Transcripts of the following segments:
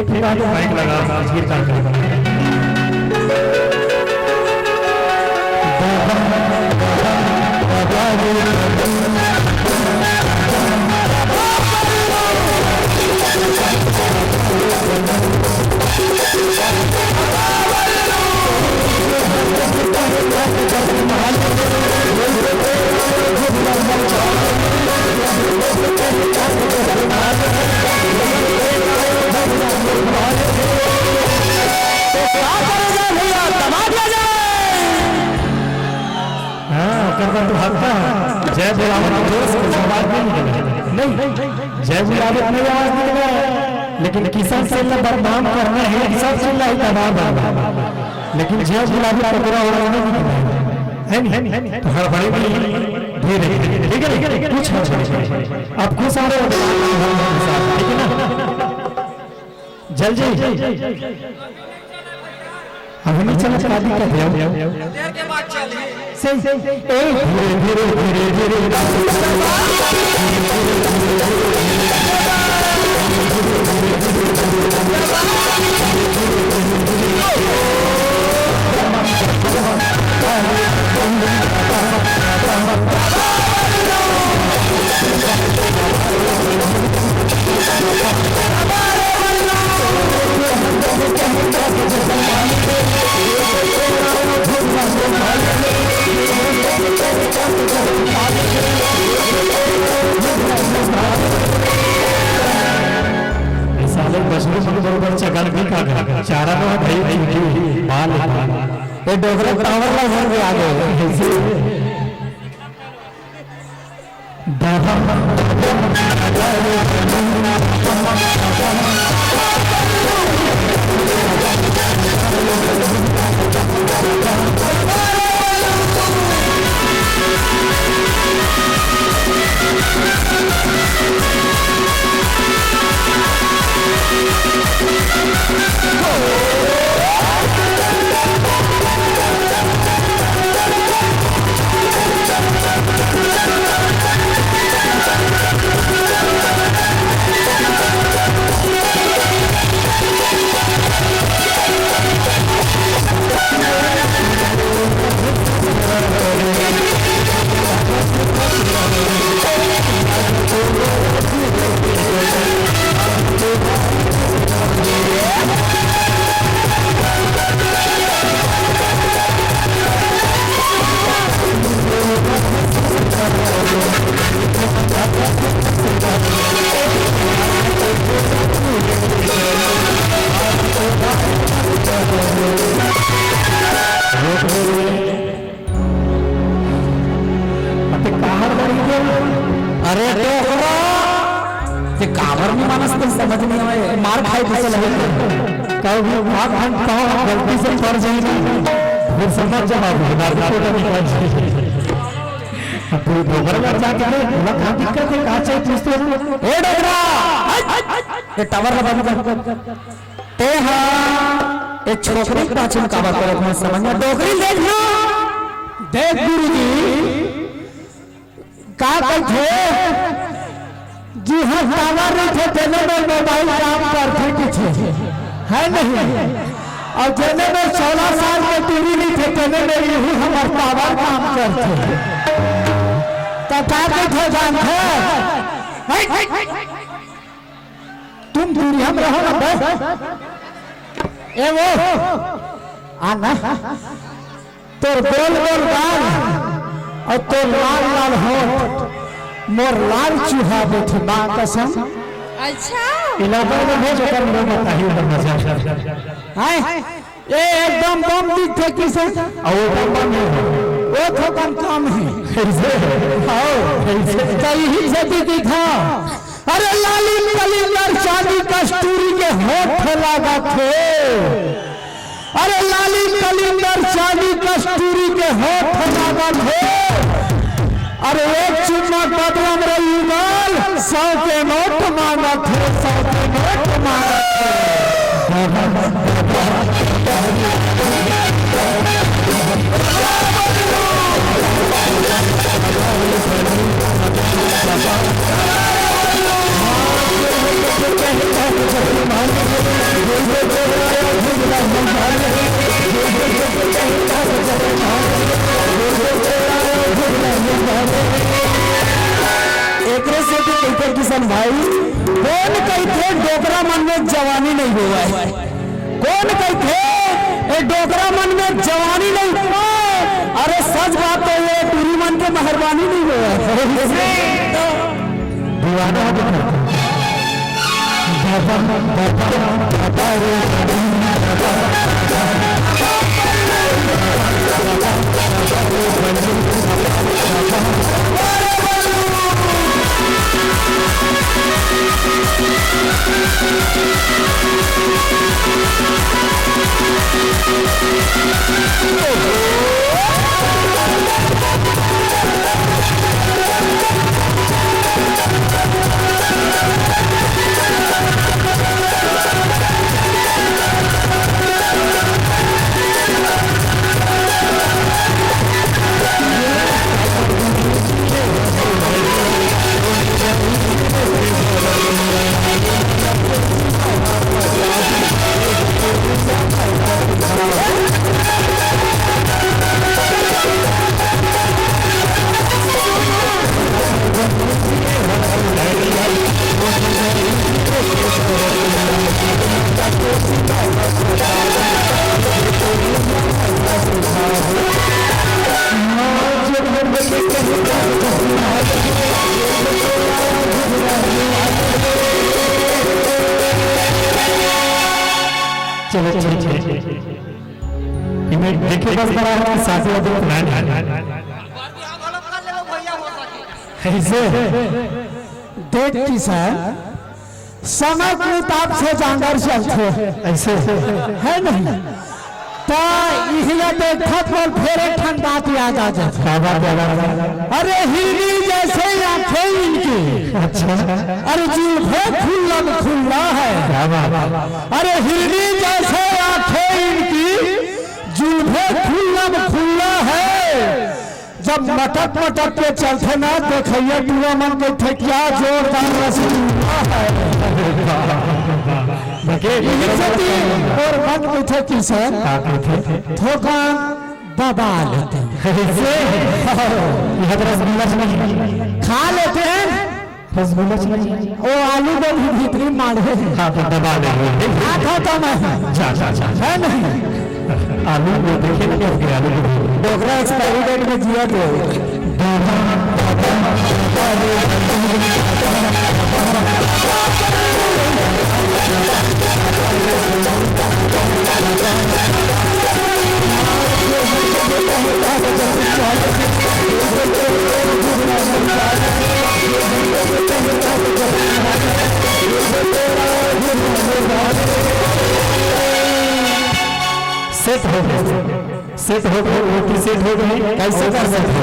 फिर माइक लगा कीर्तन कर जय बुलावत नहीं जय बुलावत नहीं आवाज निकला, लेकिन किसान से बदनाम करना है सब चिल्ला ही दबाव, लेकिन जय बुलावत का पूरा हो नहीं निकला है नहीं तो हड़बड़ी में धीरे ठीक है कुछ आप खुश आ रहे हो ठीक है ना जल्दी हमें चला चला दिक्कत है देर के बाद चलिए सही धीरे धीरे धीरे धीरे चारा बाल ये डोगरा टावर ला घर में आ गए कावर में मानस तो समझ नहीं आए मार खाए तो लगे कभी भाग हम कहो गलती से पड़ जाएगी फिर समझ जवाब नारकोटा में पहुंच अब कोई डोगर लग जाके बोला कहां दिक्कत है कहां चाहिए पूछते हो ए डोगरा ये टावर लगा दो ते हां एक छोकरी पाछन कावर करो मैं समझ डोगरी देख लो देख गुरुजी का कहते जी हाँ टावर थे तेने में मोबाइल काम करते थे है नहीं और तेने में 16 साल के टीवी नहीं थे तेने में यही हमारे टावर काम करते तो क्या थे जानते तुम दूरी हम रहो ना बस ए वो आना तो बोल बोल गाल और तो लाल लाल होठ मोर लाल चूहा बैठे मां कसम अच्छा इलाका में भेज कर लोग बताइए मजा है ये एकदम बम दिख थे किसे और बम वो तो कम है कैसे आओ सही से दिखा अरे लाली कलिंगर चांदी कस्तूरी के होठ लगा थे अरे लाली कलिंगर चांदी कस्तूरी के होठ लगा थे अरे एक चुम्मा बदला मेरा युगल 100 के नोट मांगा थे 100 के नोट मांगा थे थे किशन भाई, कौन कहते डोकरा मन में जवानी नहीं हुआ है, कौन कहते डोकरा मन में जवानी नहीं हुआ। अरे सच बात है, ये पूरी मन के मेहरबानी नहीं हुआ दीवाना चलो देखिए बस बड़ा है साथी वादी प्लान ऐसे देख किसान समय के हिसाब से जानवर चलते ऐसे है नहीं तो इसलिए देखा पर फिर ठंडा याद आ जाता। अरे हिरनी जैसे आंखें इनकी, अच्छा अरे जीभे खुला है। अरे हिरनी जैसे आंखें इनकी, जीभे खुला है। जब मटक के चलते ना देखिए टूआ मन के थे क्या जोरदार रसगुल्ला है। और मन के थे किसान थोकान दबा लेते खा लेते हैं रसगुल्ला वो आलू को भी भीतरी मारे दबा खाता मैं है नहीं आलू को देखिए आलू डोकरा एक्सपायरी डेट में जिया तो सेट हो गए सेट हो गए रोटी सेट हो गई। कैसे कर सकते?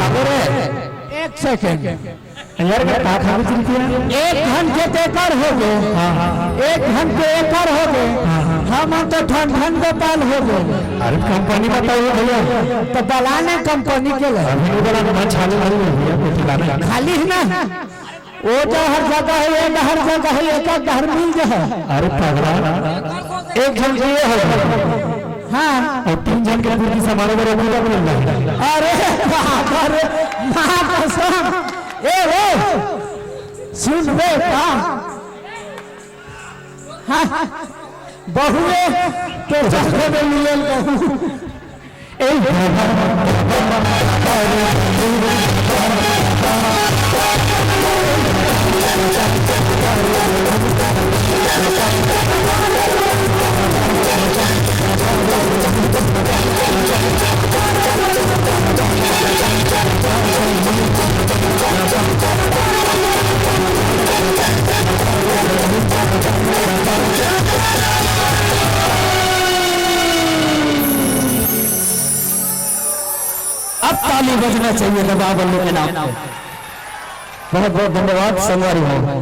एक सेकंड यार एक घंटे पेपर हो गए, एक घंटे पेपर हो गए, हम तो ठंड गोपाल हो गए। अरे कंपनी बताओ भैया तो बलाने कंपनी के खाली है ना, वो तो हर जगह है, एक हर जगह है, एक घर मिल जाए। अरे पगला एक जन ये हो हाँ और 3 जन के पूरी समारोह में रोकने का मिल रहा है। अरे कसम ए वो सुन बे बहुए तो चलते में मिलन कहूँ अब ताली बजना चाहिए नवाब अल्लू के नाम। बहुत बहुत धन्यवाद संगवारी हो।